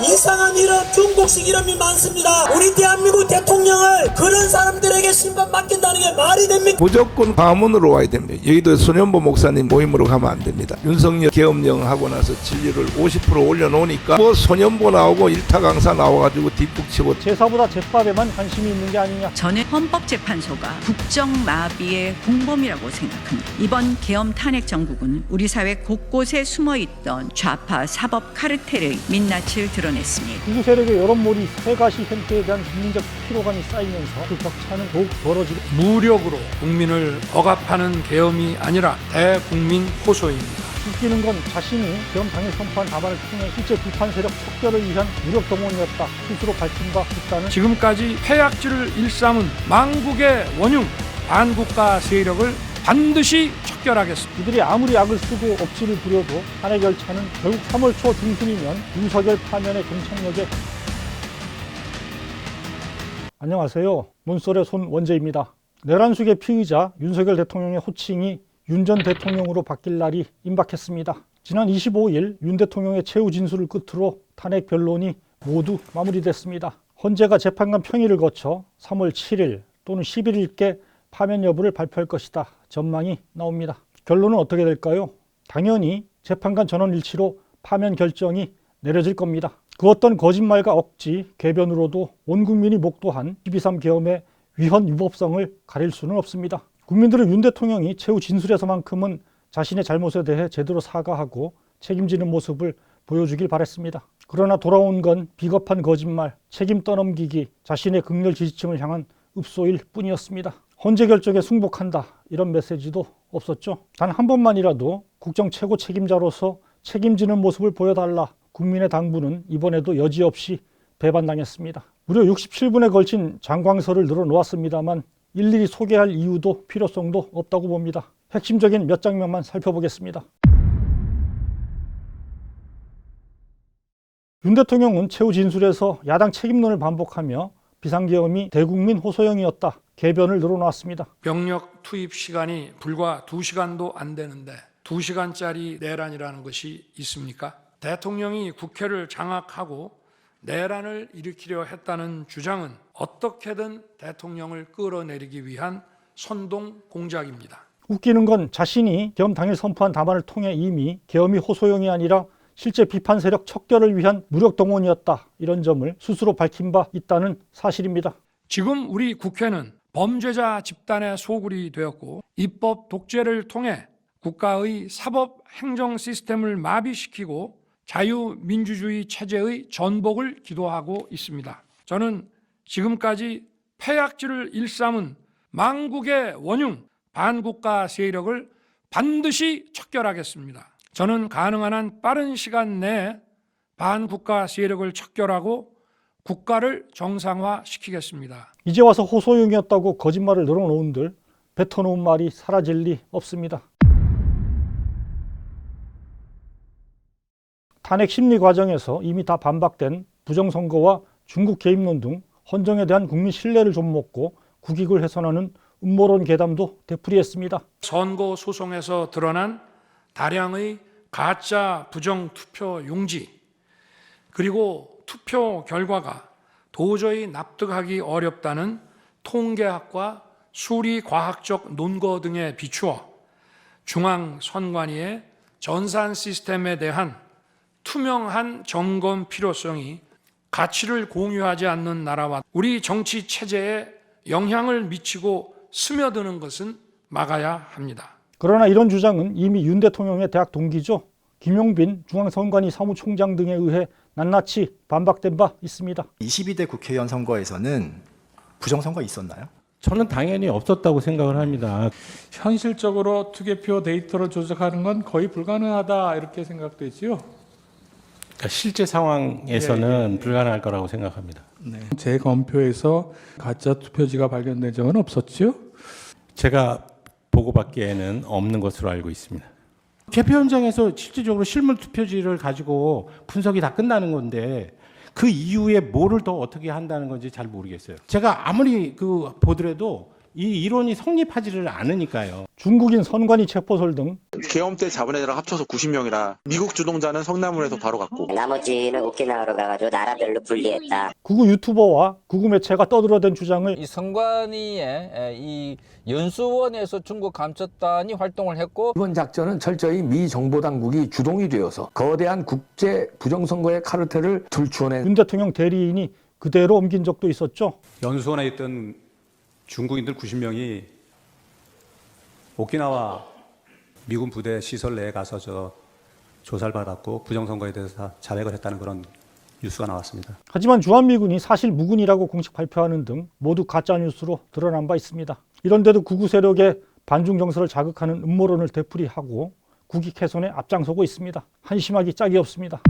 이상한 이름, 중국식 이름이 많습니다. 우리 대한민국 대통령을 그런 사람들에게 심판 맡긴다는 게 말이 됩니까? 무조건 광화문으로 와야 됩니다. 여의도 손현보 목사님 모임으로 가면 안 됩니다. 윤석열 계엄령 하고 나서 진료를 50% 올려놓으니까 뭐 손현보 나오고 일타 강사 나와가지고 뒷북 치고 제사보다 제밥에만 관심이 있는 게 아니냐. 저는 헌법재판소가 국정마비의 공범이라고 생각합니다. 이번 계엄 탄핵 정국은 우리 사회 곳곳에 숨어있던 좌파 사법 카르텔의 민낯을 드러냈습니다. 극우 세력의 여론몰이 새가시 형태에 대한 국민적 피로감이 쌓이면서 그 격차는 더욱 벌어지고 무력으로 국민을 억압하는 계엄이 아니라 대국민 호소입니다. 웃기는 건 자신이 계엄 당일 선포한 답안을 통해 실제 비판 세력 척결을 위한 무력 동원이었다 스스로 밝힌 바 있다는 지금까지 패약질을 일삼은 망국의 원흉 반국가 세력을 반드시 척결하겠습니다. 이들이 아무리 악을 쓰고 억지를 부려도 탄핵 열차는 결국 3월 초 중순이면 윤석열 파면의 경착역에. 안녕하세요. 문설의 손원재입니다. 내란숙의 피의자 윤석열 대통령의 호칭이 윤 전 대통령으로 바뀔 날이 임박했습니다. 지난 25일 윤 대통령의 최후 진술을 끝으로 탄핵 변론이 모두 마무리됐습니다. 헌재가 재판관 평의를 거쳐 3월 7일 또는 11일께 파면 여부를 발표할 것이다 전망이 나옵니다. 결론은 어떻게 될까요? 당연히 재판관 전원 일치로 파면 결정이 내려질 겁니다. 그 어떤 거짓말과 억지, 궤변으로도 온 국민이 목도한 12.3 계엄의 위헌 위법성을 가릴 수는 없습니다. 국민들은 윤 대통령이 최후 진술에서만큼은 자신의 잘못에 대해 제대로 사과하고 책임지는 모습을 보여주길 바랬습니다. 그러나 돌아온 건 비겁한 거짓말, 책임 떠넘기기, 자신의 극렬 지지층을 향한 읍소일 뿐이었습니다. 헌재 결정에 승복한다 이런 메시지도 없었죠. 단 한 번만이라도 국정 최고 책임자로서 책임지는 모습을 보여달라 국민의 당부는 이번에도 여지없이 배반당했습니다. 무려 67분에 걸친 장광설을 늘어놓았습니다만 일일이 소개할 이유도 필요성도 없다고 봅니다. 핵심적인 몇 장면만 살펴보겠습니다. 윤 대통령은 최후 진술에서 야당 책임론을 반복하며 비상계엄이 대국민 호소형이었다. 궤변을 늘어놓았습니다. 병력 투입 시간이 불과 2시간도 안 되는데 2시간짜리 내란이라는 것이 있습니까? 대통령이 국회를 장악하고 내란을 일으키려 했다는 주장은 어떻게든 대통령을 끌어내리기 위한 선동 공작입니다. 웃기는 건 자신이 계엄 당일 선포한 답안을 통해 이미 계엄이 호소형이 아니라 실제 비판 세력 척결을 위한 무력 동원이었다 이런 점을 스스로 밝힌 바 있다는 사실입니다. 지금 우리 국회는 범죄자 집단의 소굴이 되었고 입법 독재를 통해 국가의 사법 행정 시스템을 마비시키고 자유민주주의 체제의 전복을 기도하고 있습니다. 저는 지금까지 패약질을 일삼은 망국의 원흉 반국가 세력을 반드시 척결하겠습니다. 저는 가능한 한 빠른 시간 내에 반국가 세력을 척결하고 국가를 정상화시키겠습니다. 이제 와서 호소형이었다고 거짓말을 늘어놓은들 뱉어놓은 말이 사라질 리 없습니다. 탄핵 심리 과정에서 이미 다 반박된 부정선거와 중국 개입론 등 헌정에 대한 국민 신뢰를 좀먹고 국익을 훼손하는 음모론 괴담도 되풀이했습니다. 선거 소송에서 드러난 다량의 가짜 부정 투표 용지 그리고 투표 결과가 도저히 납득하기 어렵다는 통계학과 수리과학적 논거 등에 비추어 중앙선관위의 전산 시스템에 대한 투명한 점검 필요성이 가치를 공유하지 않는 나라와 우리 정치 체제에 영향을 미치고 스며드는 것은 막아야 합니다. 그러나 이런 주장은 이미 윤 대통령의 대학 동기죠. 김용빈 중앙선관위 사무총장 등에 의해 낱낱이 반박된 바 있습니다. 22대 국회의원 선거에서는 부정선거 있었나요? 저는 당연히 없었다고 생각을 합니다. 현실적으로 투개표 데이터를 조작하는 건 거의 불가능하다 이렇게 생각되지요. 그러니까 실제 상황에서는 불가능할 거라고 생각합니다. 네. 재검표에서 가짜 투표지가 발견된 적은 없었지요? 제가 보고받기에는 없는 것으로 알고 있습니다. 개표 현장에서 실질적으로 실물 투표지를 가지고 분석이 다 끝나는 건데 그 이후에 뭐를 더 어떻게 한다는 건지 잘 모르겠어요. 제가 아무리 보더라도 이 이론이 성립하지를 않으니까요. 중국인 선관위 체포설 등 계엄 때 잡은 애들랑 합쳐서 90명이라 미국 주동자는 성남으로 바로 갔고 나머지는 오키나와로 가가지고 나라별로 분리했다. 극우 유튜버와 극우 매체가 떠들어댄 주장을 이 선관위의 이 연수원에서 중국 감찰단이 활동을 했고, 이번 작전은 철저히 미 정보 당국이 주동이 되어서 거대한 국제 부정선거의 카르텔을 들추어낸 윤 대통령 대리인이 그대로 옮긴 적도 있었죠. 연수원에 있던 중국인들 90명이 오키나와 미군 부대 시설 내에 가서 조사를 받았고 부정선거에 대해서 자백을 했다는 그런 뉴스가 나왔습니다. 하지만 주한미군이 사실 무근이라고 공식 발표하는 등 모두 가짜뉴스로 드러난 바 있습니다. 이런데도 극우 세력의 반중 정서를 자극하는 음모론을 되풀이하고 국익 훼손에 앞장서고 있습니다. 한심하기 짝이 없습니다.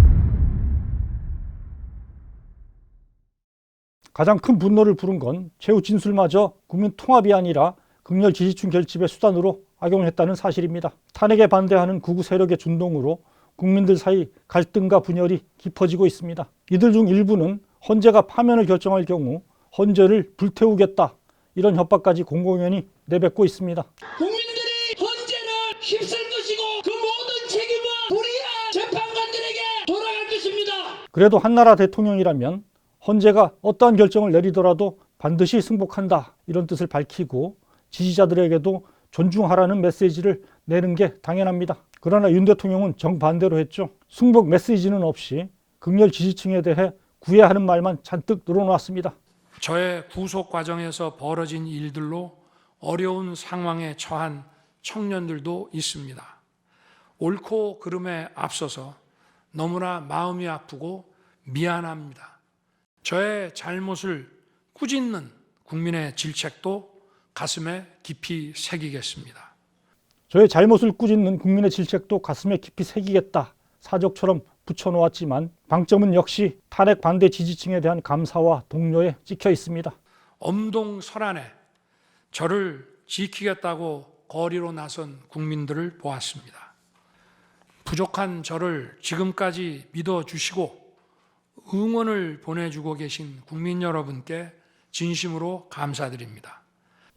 가장 큰 분노를 부른 건 최후 진술마저 국민 통합이 아니라 극렬 지지층 결집의 수단으로 악용했다는 사실입니다. 탄핵에 반대하는 극우 세력의 준동으로 국민들 사이 갈등과 분열이 깊어지고 있습니다. 이들 중 일부는 헌재가 파면을 결정할 경우 헌재를 불태우겠다, 이런 협박까지 공공연히 내뱉고 있습니다. 국민들이 헌재를 휩쓸 것이고 그 모든 책임은 불의한 재판관들에게 돌아갈 것입니다. 그래도 한나라 대통령이라면 헌재가 어떠한 결정을 내리더라도 반드시 승복한다, 이런 뜻을 밝히고 지지자들에게도 존중하라는 메시지를 내는 게 당연합니다. 그러나 윤 대통령은 정반대로 했죠. 승복 메시지는 없이 극렬 지지층에 대해 구애하는 말만 잔뜩 늘어놓았습니다. 저의 구속 과정에서 벌어진 일들로 어려운 상황에 처한 청년들도 있습니다. 옳고 그름에 앞서서 너무나 마음이 아프고 미안합니다. 저의 잘못을 꾸짖는 국민의 질책도 가슴에 깊이 새기겠습니다. 저의 잘못을 꾸짖는 국민의 질책도 가슴에 깊이 새기겠다, 사족처럼 붙여놓았지만 방점은 역시 탄핵 반대 지지층에 대한 감사와 동료에 찍혀 있습니다. 엄동설안에 저를 지키겠다고 거리로 나선 국민들을 보았습니다. 부족한 저를 지금까지 믿어주시고 응원을 보내주고 계신 국민 여러분께 진심으로 감사드립니다.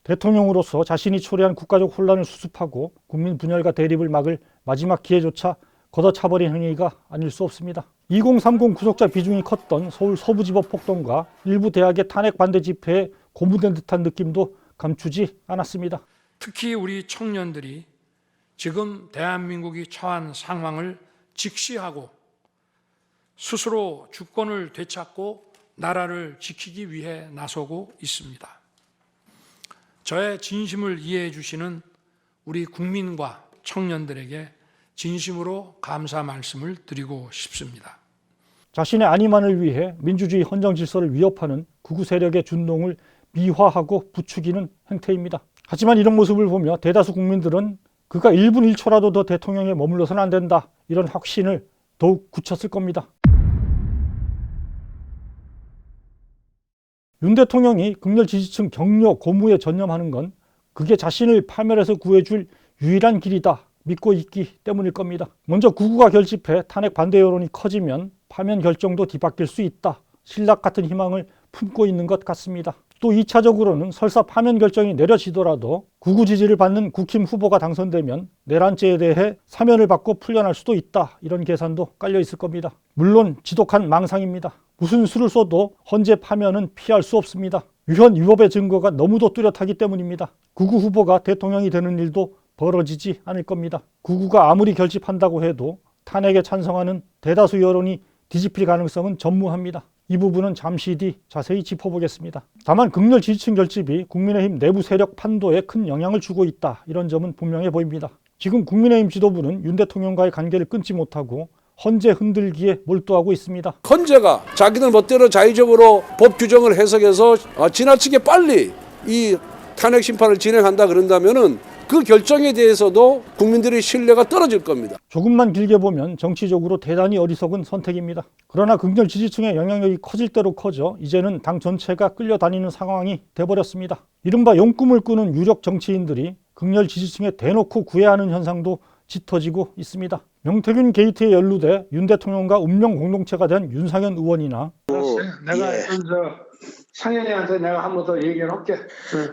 대통령으로서 자신이 초래한 국가적 혼란을 수습하고 국민 분열과 대립을 막을 마지막 기회조차 걷어차버린 행위가 아닐 수 없습니다. 2030 구속자 비중이 컸던 서울 서부지법 폭동과 일부 대학의 탄핵 반대 집회에 고무된 듯한 느낌도 감추지 않았습니다. 특히 우리 청년들이 지금 대한민국이 처한 상황을 직시하고 스스로 주권을 되찾고 나라를 지키기 위해 나서고 있습니다. 저의 진심을 이해해 주시는 우리 국민과 청년들에게 진심으로 감사 말씀을 드리고 싶습니다. 자신의 안위만을 위해 민주주의 헌정 질서를 위협하는 극우 세력의 준동을 미화하고 부추기는 행태입니다. 하지만 이런 모습을 보며 대다수 국민들은 그가 1분 1초라도 더 대통령에 머물러서는 안 된다, 이런 확신을 더욱 굳혔을 겁니다. 윤 대통령이 극렬 지지층 격려, 고무에 전념하는 건 그게 자신을 파멸해서 구해줄 유일한 길이다 믿고 있기 때문일 겁니다. 먼저 극우가 결집해 탄핵 반대 여론이 커지면 파면 결정도 뒤바뀔 수 있다, 신락 같은 희망을 품고 있는 것 같습니다. 또 2차적으로는 설사 파면 결정이 내려지더라도 극우 지지를 받는 국힘 후보가 당선되면 내란죄에 대해 사면을 받고 풀려날 수도 있다, 이런 계산도 깔려 있을 겁니다. 물론 지독한 망상입니다. 무슨 수를 써도 헌재 파면은 피할 수 없습니다. 유현 위법의 증거가 너무도 뚜렷하기 때문입니다. 극우 후보가 대통령이 되는 일도 벌어지지 않을 겁니다. 극우가 아무리 결집한다고 해도 탄핵에 찬성하는 대다수 여론이 뒤집힐 가능성은 전무합니다. 이 부분은 잠시 뒤 자세히 짚어보겠습니다. 다만 극렬 지지층 결집이 국민의힘 내부 세력 판도에 큰 영향을 주고 있다, 이런 점은 분명해 보입니다. 지금 국민의힘 지도부는 윤 대통령과의 관계를 끊지 못하고 헌재 흔들기에 몰두하고 있습니다. 헌재가 자기들 멋대로 자의적으로 법 규정을 해석해서 지나치게 빨리 이 탄핵 심판을 진행한다 그런다면은 그 결정에 대해서도 국민들의 신뢰가 떨어질 겁니다. 조금만 길게 보면 정치적으로 대단히 어리석은 선택입니다. 그러나 극렬 지지층의 영향력이 커질 대로 커져 이제는 당 전체가 끌려다니는 상황이 돼버렸습니다. 이른바 용꿈을 꾸는 유력 정치인들이 극렬 지지층에 대놓고 구애하는 현상도 짙어지고 있습니다. 명태균 게이트에 연루돼 윤 대통령과 운명 공동체가 된 윤상현 의원이나 내가 상현이한테 내가 한 번 더 얘기를 할게.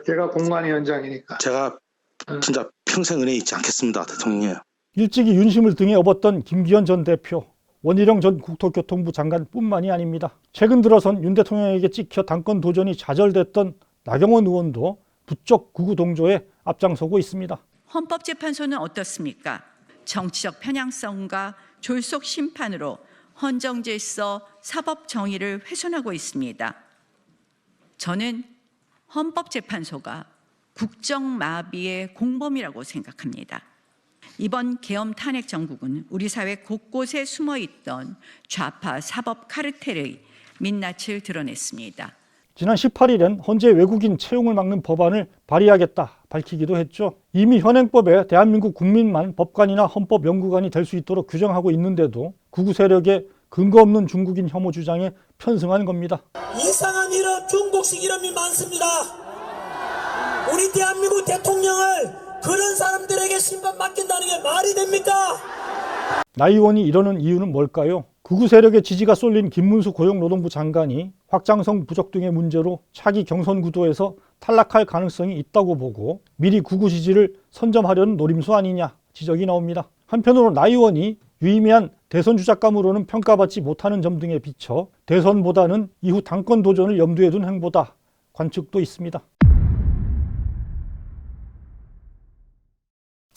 걔가 공관위원장이니까. 제가 진짜 평생 은혜 잊지 않겠습니다, 대통령님. 일찍이 윤심을 등에 업었던 김기현 전 대표, 원희룡 전 국토교통부 장관뿐만이 아닙니다. 최근 들어선 윤 대통령에게 찍혀 당권 도전이 좌절됐던 나경원 의원도 부쩍 구구 동조에 앞장서고 있습니다. 헌법재판소는 어떻습니까? 정치적 편향성과 졸속 심판으로 헌정질서, 사법 정의를 훼손하고 있습니다. 저는 헌법재판소가 국정마비의 공범이라고 생각합니다. 이번 계엄 탄핵 정국은 우리 사회 곳곳에 숨어있던 좌파 사법 카르텔의 민낯을 드러냈습니다. 지난 18일엔 헌재 외국인 채용을 막는 법안을 발의하겠다 밝히기도 했죠. 이미 현행법에 대한민국 국민만 법관이나 헌법연구관이 될 수 있도록 규정하고 있는데도 구구 세력의 근거 없는 중국인 혐오 주장에 편승한 겁니다. 이상한 이런 중국식 이름이 많습니다. 우리 대한민국 대통령을 그런 사람들에게 심판 맡긴다는 게 말이 됩니까? 나 의원이 이러는 이유는 뭘까요? 극우 세력의 지지가 쏠린 김문수 고용노동부 장관이 확장성 부족 등의 문제로 차기 경선 구도에서 탈락할 가능성이 있다고 보고 미리 극우 지지를 선점하려는 노림수 아니냐 지적이 나옵니다. 한편으로 나 의원이 유의미한 대선 주작감으로는 평가받지 못하는 점 등에 비춰 대선보다는 이후 당권 도전을 염두에 둔 행보다 관측도 있습니다.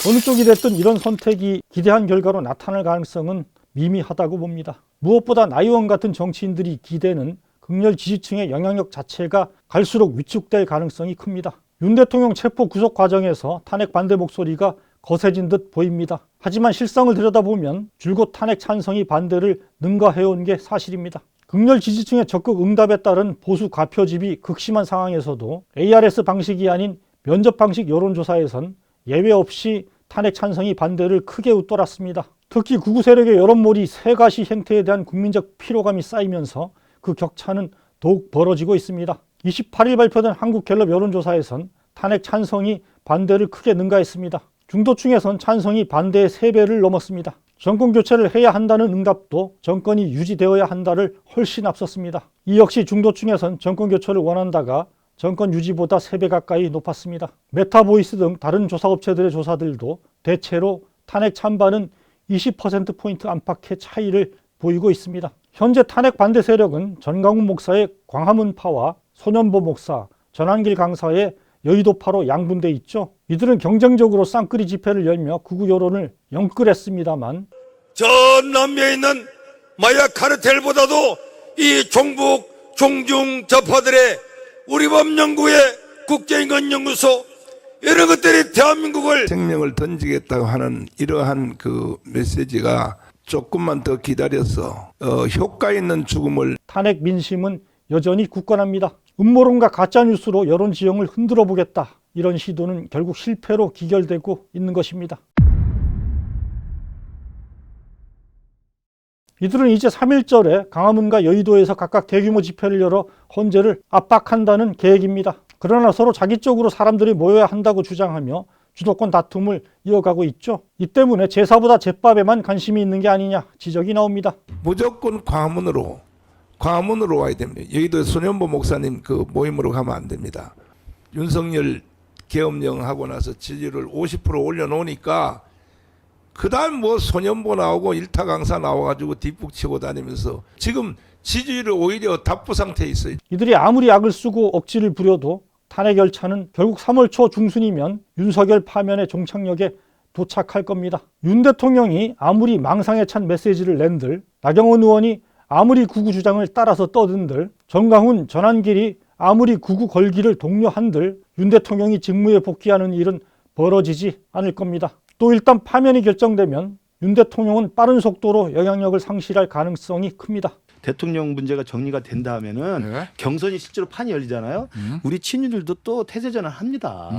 어느 쪽이 됐든 이런 선택이 기대한 결과로 나타날 가능성은 미미하다고 봅니다. 무엇보다 나 의원 같은 정치인들이 기대는 극렬 지지층의 영향력 자체가 갈수록 위축될 가능성이 큽니다. 윤 대통령 체포 구속 과정에서 탄핵 반대 목소리가 거세진 듯 보입니다. 하지만 실상을 들여다보면 줄곧 탄핵 찬성이 반대를 능가해온 게 사실입니다. 극렬 지지층의 적극 응답에 따른 보수 과표집이 극심한 상황에서도 ARS 방식이 아닌 면접 방식 여론조사에선 예외 없이 탄핵 찬성이 반대를 크게 웃돌았습니다. 특히 극우 세력의 여론몰이 세가시 행태에 대한 국민적 피로감이 쌓이면서 그 격차는 더욱 벌어지고 있습니다. 28일 발표된 한국갤럽 여론조사에선 탄핵 찬성이 반대를 크게 능가했습니다. 중도층에선 찬성이 반대의 3배를 넘었습니다. 정권 교체를 해야 한다는 응답도 정권이 유지되어야 한다를 훨씬 앞섰습니다. 이 역시 중도층에선 정권 교체를 원한다가 정권 유지보다 3배 가까이 높았습니다. 메타보이스 등 다른 조사업체들의 조사들도 대체로 탄핵 찬반은 20%포인트 안팎의 차이를 보이고 있습니다. 현재 탄핵 반대 세력은 전강훈 목사의 광화문파와 손연보 목사, 전한길 강사의 여의도파로 양분돼 있죠. 이들은 경쟁적으로 쌍끌이 집회를 열며 극우 여론을 영끌했습니다만 전 남미에 있는 마약 카르텔보다도 이 종북 종중 좌파들의 우리 법연구회 국제인권연구소 이런 것들이 대한민국을 생명을 던지겠다고 하는 이러한 그 메시지가 조금만 더 기다려서 효과 있는 죽음을 탄핵 민심은 여전히 굳건합니다. 음모론과 가짜뉴스로 여론 지형을 흔들어 보겠다. 이런 시도는 결국 실패로 기결되고 있는 것입니다. 이들은 이제 3.1절에 강화문과 여의도에서 각각 대규모 집회를 열어 헌재를 압박한다는 계획입니다. 그러나 서로 자기 쪽으로 사람들이 모여야 한다고 주장하며 주도권 다툼을 이어가고 있죠. 이 때문에 제사보다 제밥에만 관심이 있는 게 아니냐 지적이 나옵니다. 무조건 광화문으로 와야 됩니다. 여의도에 손연보 목사님 그 모임으로 가면 안 됩니다. 윤석열 계엄령 하고 나서 지지율을 50% 올려놓으니까 그 다음 뭐 손연보 나오고 일타 강사 나와가지고 뒷북 치고 다니면서 지금 지지율이 오히려 답부 상태에 있어요. 이들이 아무리 악을 쓰고 억지를 부려도 탄핵 열차는 결국 3월 초 중순이면 윤석열 파면의 종착역에 도착할 겁니다. 윤 대통령이 아무리 망상에 찬 메시지를 낸들, 나경원 의원이 아무리 극우 주장을 따라서 떠든들, 정강훈, 전한길이 아무리 극우 걸기를 독려한들 윤 대통령이 직무에 복귀하는 일은 벌어지지 않을 겁니다. 또 일단 파면이 결정되면 윤 대통령은 빠른 속도로 영향력을 상실할 가능성이 큽니다. 대통령 문제가 정리가 된다 하면은 경선이 실제로 판이 열리잖아요. 우리 친윤들도 또 태세전환 합니다.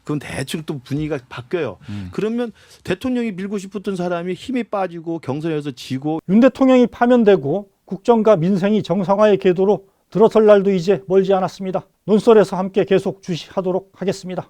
그럼 대충 또 분위기가 바뀌어요. 그러면 대통령이 밀고 싶었던 사람이 힘이 빠지고 경선에서 지고 윤 대통령이 파면되고 국정과 민생이 정상화의 궤도로 들어설 날도 이제 멀지 않았습니다. 논설에서 함께 계속 주시하도록 하겠습니다.